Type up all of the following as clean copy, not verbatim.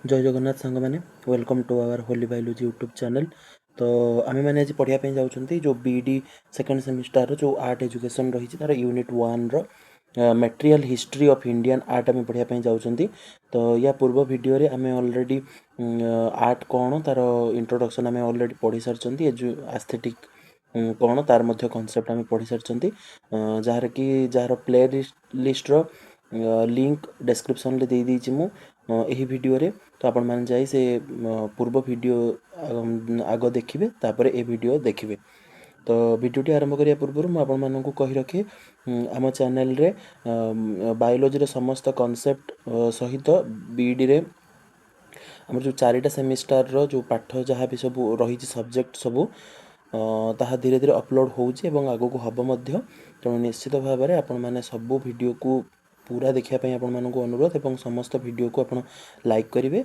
जय जगन्नाथ सांग मैंने welcome to our holy biology YouTube channel. तो आम मैंने आज पढ़ाई जाऊँगी जो बीडी सेकेंड सेमिस्टर जो आर्ट एजुकेशन रही तार unit 1 material history of Indian art आम पढ़ाई जाऊँगी। तो या पूर्व वीडियो रे आम ऑलरेडी आर्ट कौन तार इंट्रोडक्शन आम ऑलरेडी पढ़ी सारी एस्थेटिक कौन तार मध्य कॉन्सेप्ट आम पढ़ी सारी जार कि जार प्ले लिस्टर लिंक डिस्क्रिप्शन रे दे देइछि मु यही वीडियो रे। तो आपण मैंने जाई से पूर्व वीडियो आग देखिए तापर ए वीडियो देखिए। तो वीडियोटी आरंभ करिया पूर्व मुझे आपण मानक कही रखे आम चैनल रे बायोलॉजी समस्त कॉन्सेप्ट सहित बीडी रे आम जो चारिटा सेमिस्टर रो जो पाठ जहाँ भी सब रही सब्जेक्ट सबू ताहा धीरे धीरे अपलोड होउछि एवं आगो को हबो मध्य। तेणु निश्चित भाव में आपण माने सब वीडियो को पूरा देखिया आपण मानक अनुरोध एवं समस्त वीडियो को आपण लाइक करेंगे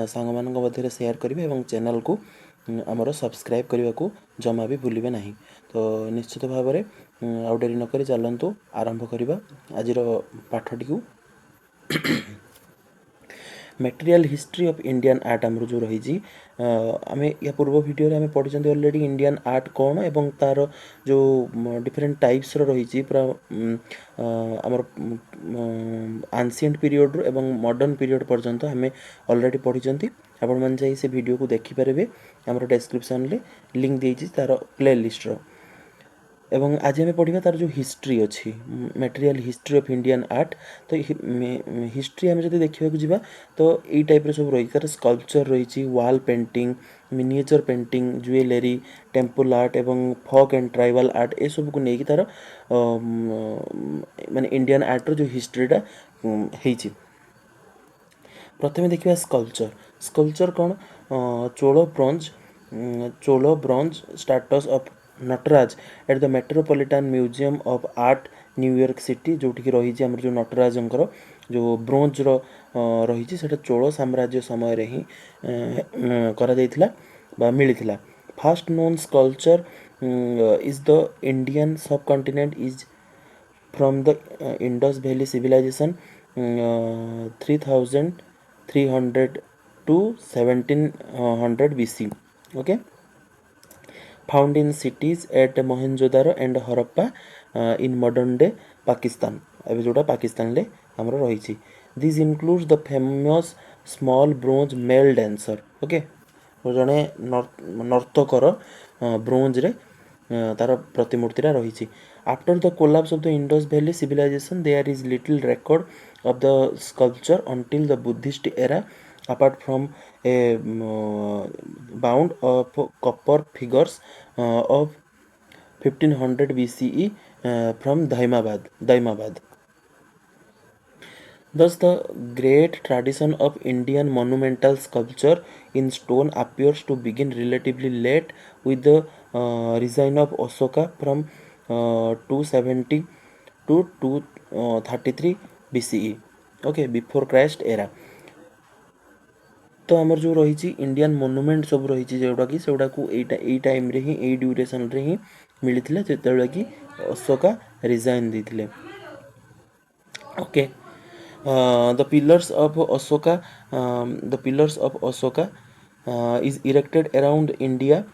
सांग मानक मध्य शेयर करेंगे और चैनल को आमर सब्सक्राइब करने को जमा भी भूलिए नहीं। तो निश्चित भाव में आउ डेरी नक चलतु आरंभ करवा आज पाठटी को। Material history of Indian art आमर जो रही आम या पूर्व वीडियो आम पढ़ी ऑलरेडी इंडियन आर्ट कौन एवं तार जो डिफरेंट टाइप्स रही पूरा आमर एंशिएंट पीरियड रू एवं मॉडर्न पीरियड पर्यंत आम ऑलरेडी पढ़ी आपण मैंने जाई से वीडियो को देखिपारे आमर डिस्क्रिप्शन रे लिंक देइछि तार प्ले लिस्ट रो। एवं आज आम पढ़ा तार जो हिस्ट्री अच्छी material history of Indian art. तो हिस्ट्री आम जब देखा जावा तो यही टाइप सब रही तार स्कल्पचर रही वाल painting miniature painting jewellery temple art एवं फोक एंड ट्राइबल आर्ट ए सब को लेकिन तार माने इंडियन आर्टर जो हिस्ट्रीटा होती। प्रथम देखा स्कल्पचर स्कल्पचर कौन Chola bronze statues of Nataraja at the Metropolitan Museum of Art New York City जोटि रही जो नटराजंकर जो ब्रोंज रही चोल साम्राज्य समय रे ही करा जाइथिला बा मिलिथिला। First known sculpture is the Indian subcontinent is from the Indus valley civilisation 3300 to 1700 BC. Okay, found in cities at Mohenjo-daro and Harappa in modern day Pakistan. अबे जोटा पाकिस्तान ले हमरो रही। This includes the famous small bronze male dancer. Okay, जड़े नर्तकर bronze रे तार प्रतिमूर्ति रही। After the collapse of the Indus valley civilization there is little record of the sculpture until the Buddhist era, apart from a bound of copper figures of 1500 BCE from Daimabad. Thus, the great tradition of Indian monumental sculpture in stone appears to begin relatively late with the reign of Ashoka from 270 to 233 BCE. Okay, before Christ era. तो आमर जो रही Indian monument सब रही जोटा कि सेगुड़ा को यही टाइम रे ही यही ड्यूरेशन रे ही मिलता जो कि अशोका रिजाइन देते। Okay, the pillars of Ashoka is erected around India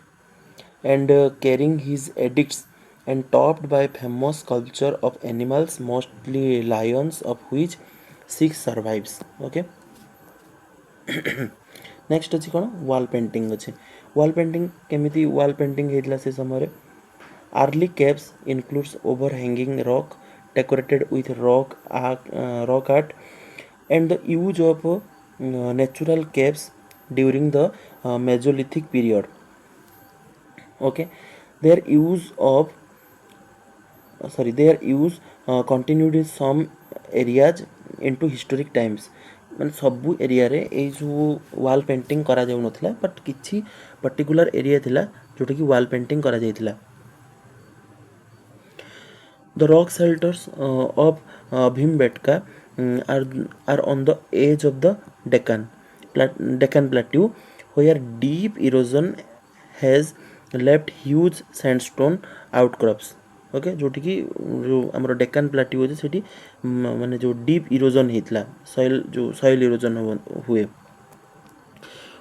and carrying his edicts and topped by famous sculpture of animals, mostly lions, of which 6 survives. Okay. Next अच्छी कौन वाल पेंटिंग अच्छे वाल पेंटिंग केमिति वाल पेंटिंग होता से समय early caves includes over hanging rock decorated with rock art and the use of natural caves during the Mesolithic period. Okay, their use continued in some areas into historic times. ମାନେ ସବୁ ଏରିଆରେ ଏଇ ଯେଉଁ wall painting କରାଯାଉନଥିଲା but କିଛି particular area ଥିଲା ଯେଉଁଟାକି wall painting କରାଯାଇଥିଲା। The rock shelters of Bhimbetka are on the edge of the Deccan Plateau, where deep erosion has left huge sandstone outcrops. Okay जोटी कि जो आमर डेकान प्लाट्यू अच्छे सेठी माने जो डीप इरोजन होता सॉइल जो सॉइल इरोजन हुए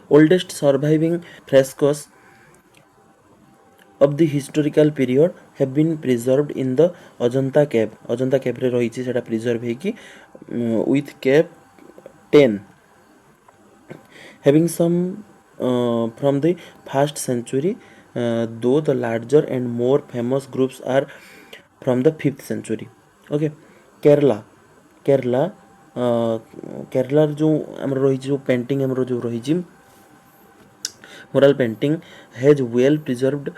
Oldest surviving frescoes of the historical period have been preserved in the Ajanta cave. Ajanta cave रे रही सेटा preserve ହେଇକି with cave 10 having some from the first century, though the larger and more famous groups are from the 5th century. Okay, Kerala, Kerala, Kerala जो आमर रही जो painting आमर जो रही mural painting has well preserved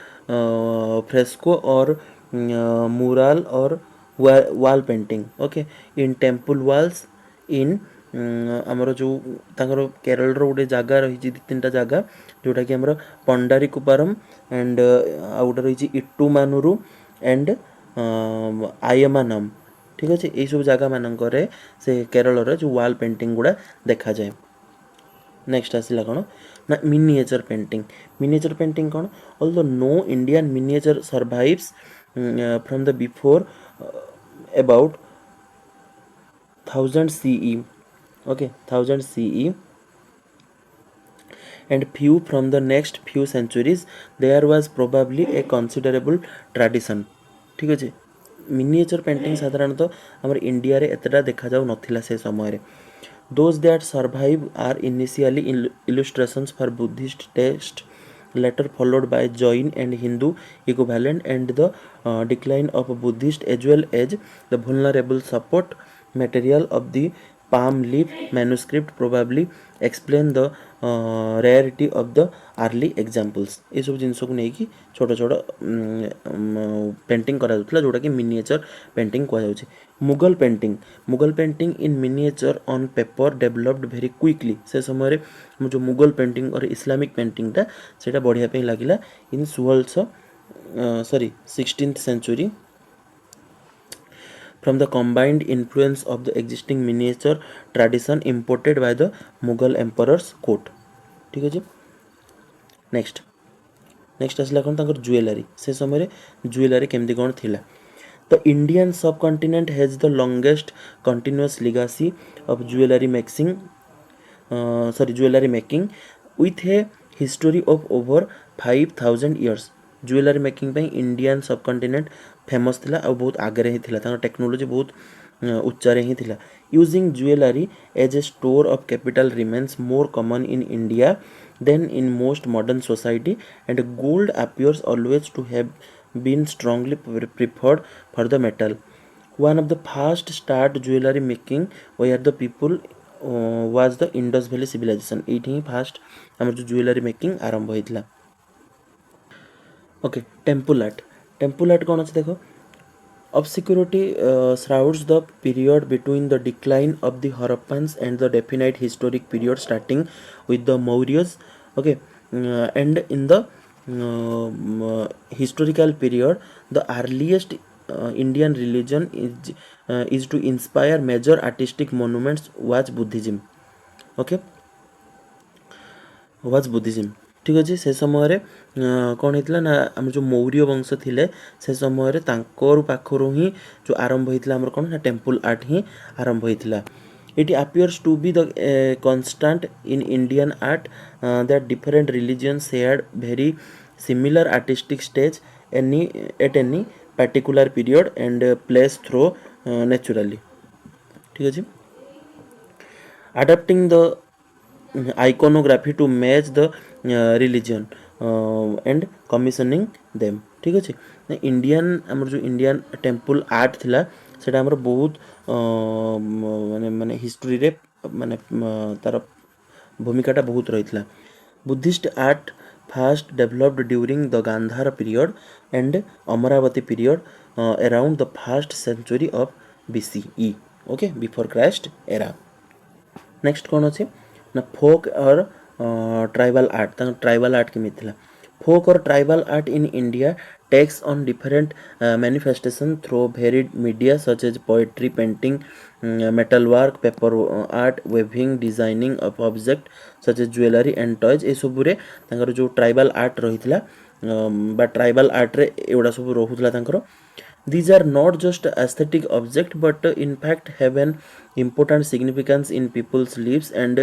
fresco or mural or wall painting. Okay, in temple walls in ଆମର ଯେଉଁ ତାଙ୍କର କେରଳର ଗୋଟେ ଜାଗା ରହିଛି ଦୁଇ ତିନିଟା ଜାଗା ଯେଉଁଟାକି ଆମର ପଣ୍ଡାରୀ କୁପାରମ୍ ଆଣ୍ଡ ଆଉ ଗୋଟେ ରହିଛି ଇଟୁମାନୁରୁ ଆଣ୍ଡ ଆୟମାନମ୍। ଠିକ୍ ଅଛି, ଏଇସବୁ ଜାଗାମାନଙ୍କରେ ସେ କେରଳର ଯେଉଁ ୱାଲ୍ ପେଣ୍ଟିଂ ଗୁଡ଼ା ଦେଖାଯାଏ। नेक्स्ट आसला कौन ना मिनिएचर पेंटिंग। मिनिएचर पेंटिंग कौन, although no Indian miniature survives from the before about 1000 CE, okay 1000 CE, and few from the next few centuries there was probably a considerable tradition। ठीक अच्छे, miniature painting साधारणतः आमर India रे एतटा देखा जाउ नथिला से समय रे। Those that survive are initially illustrations for Buddhist text, later followed by Jain and Hindu equivalent, and the decline of Buddhist as well as the vulnerable support material of the palm leaf manuscript probably explain the rarity of the early examples। ये सब जिनस को नहीं कि छोट छोट painting करा जोटा कि मिनिएचर पेंटिंग कहुच्छे। Mughal painting, Mughal painting in miniature on paper developed very quickly. से समय जो मुगल पेंटिंग और इस्लामिक पेंटिंगटा से बढ़िया पे लगिला इन 16th century from the combined influence of the existing miniature tradition imported by the Mughal emperor's court। ठीक है जी। नेक्स्ट नेक्स्ट आसला कौन तांकर ज्वेलरी। से समय ज्वेलरी केमती कौन थिला। The Indian subcontinent has the longest continuous legacy of jewelry making with a history of over 5000 years। Jewellery making पे इंडियन सबकंटिनेंट फेमस थिला और बहुत आगे ही थिला, तांकर टेक्नोलॉजी बहुत उच्चारे ही थिला। Using jewellery as a store of capital remains more common in India than in most modern society and gold appears always to have been strongly preferred for the metal। One of the first start jewelry making where the people was the Indus Valley civilization। एठी ही fast हमर जो jewellery making आरंभ होइतला। Okay, temple art. Temple art कौन अच्छे देखो, obscurity shrouds the period between the decline of the Harappans and the definite historic period starting with the Mauryas। Okay, and in the historical period the earliest Indian religion is to inspire major artistic monuments was Buddhism। Okay, was Buddhism। ठीक अच्छे, से समय कौन होता ना आम जो मौर्य वंश थिले से समय तांकर पाखरु ही जो आरंभ होता आमर कौन ना टेम्पल आर्ट ही आरंभ होता। It appears to be the constant in Indian art that different religions shared very similar artistic stage at any particular period and place through naturally। ठीक है, adapting the iconography to match the religion and commissioning them। ठीक अच्छे, Indian आमर जो Indian temple art थिला सेटा आमर बहुत माने माने हिस्ट्री रे माने तार भूमिकाटा बहुत रही थिला। Buddhist art first developed during the Gandhara period and Amaravati period around the first century of BCE। Okay, before Christ era. Next कौन अच्छे ना फोक और ट्राइबल आर्ट। ट्राइबल आर्ट के मिथिला फोक और tribal art in India takes on different manifestation through varied media such as poetry, painting, metalwork, paper art, weaving, designing of object such as jewelry and toys। ए सबुरे तांकर जो tribal art रहितला बा tribal art रे एवडा सब रहुतला तांकर These are not just aesthetic object but in fact have an important significance in people's lives and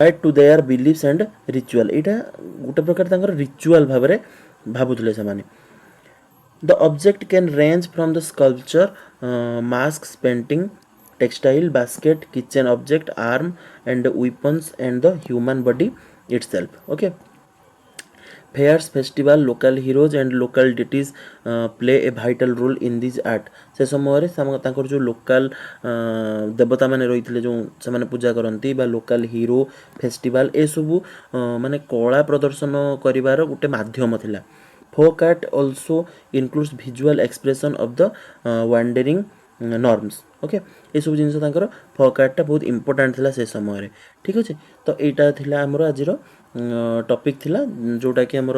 add to their beliefs and ritual. ଏଇଟା ଗୋଟେ ପ୍ରକାର ତାଙ୍କର ritual ଭାବରେ ଭାବୁଥିଲେ ସେମାନେ. The object can range from the sculpture, masks, painting, textile, basket, kitchen object, arm and weapons and the human body itself. Okay. Fairs, festival, local heroes and local deities play a vital role in this art. से समय तांकर जो local देवता माने रही जो से पूजा करती लोकल हीरो फेस्टिवल ए सबू माने कला प्रदर्शन करिवार गोटे माध्यम थिला. Folk art also includes visual expression of the wandering norms. Okay ये सब जिन folk art टा बहुत इंपोर्टेंट थिला से समय. ठीक अच्छे तो यहाँ थिला आमर आज टॉपिक थिला जोटा कि आमर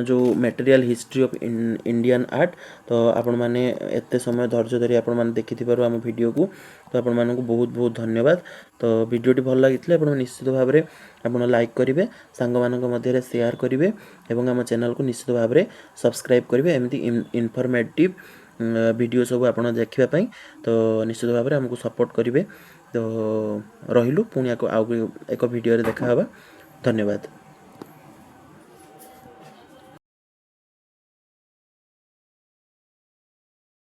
जो material history of Indian art. तो आपण माने एते समय धैर्य धरी आपण माने देखिथिबारु आम वीडियो को तो आपण मानकु बहुत बहुत धन्यवाद. तो वीडियोटी भल लागिथिले आपण निश्चित भाव में आपण लाइक करेंगे सांग मानक मध्य शेयर करेंगे एवं आम चैनल को निश्चित भाव में सब्सक्राइब करेंगे एमती इनफॉर्मेटिव वीडियो सब आपण देखापी. तो निश्चित भाव में आमको सपोर्ट करेंगे. तो रही पुणी एक वीडियो देखा. धन्यवाद.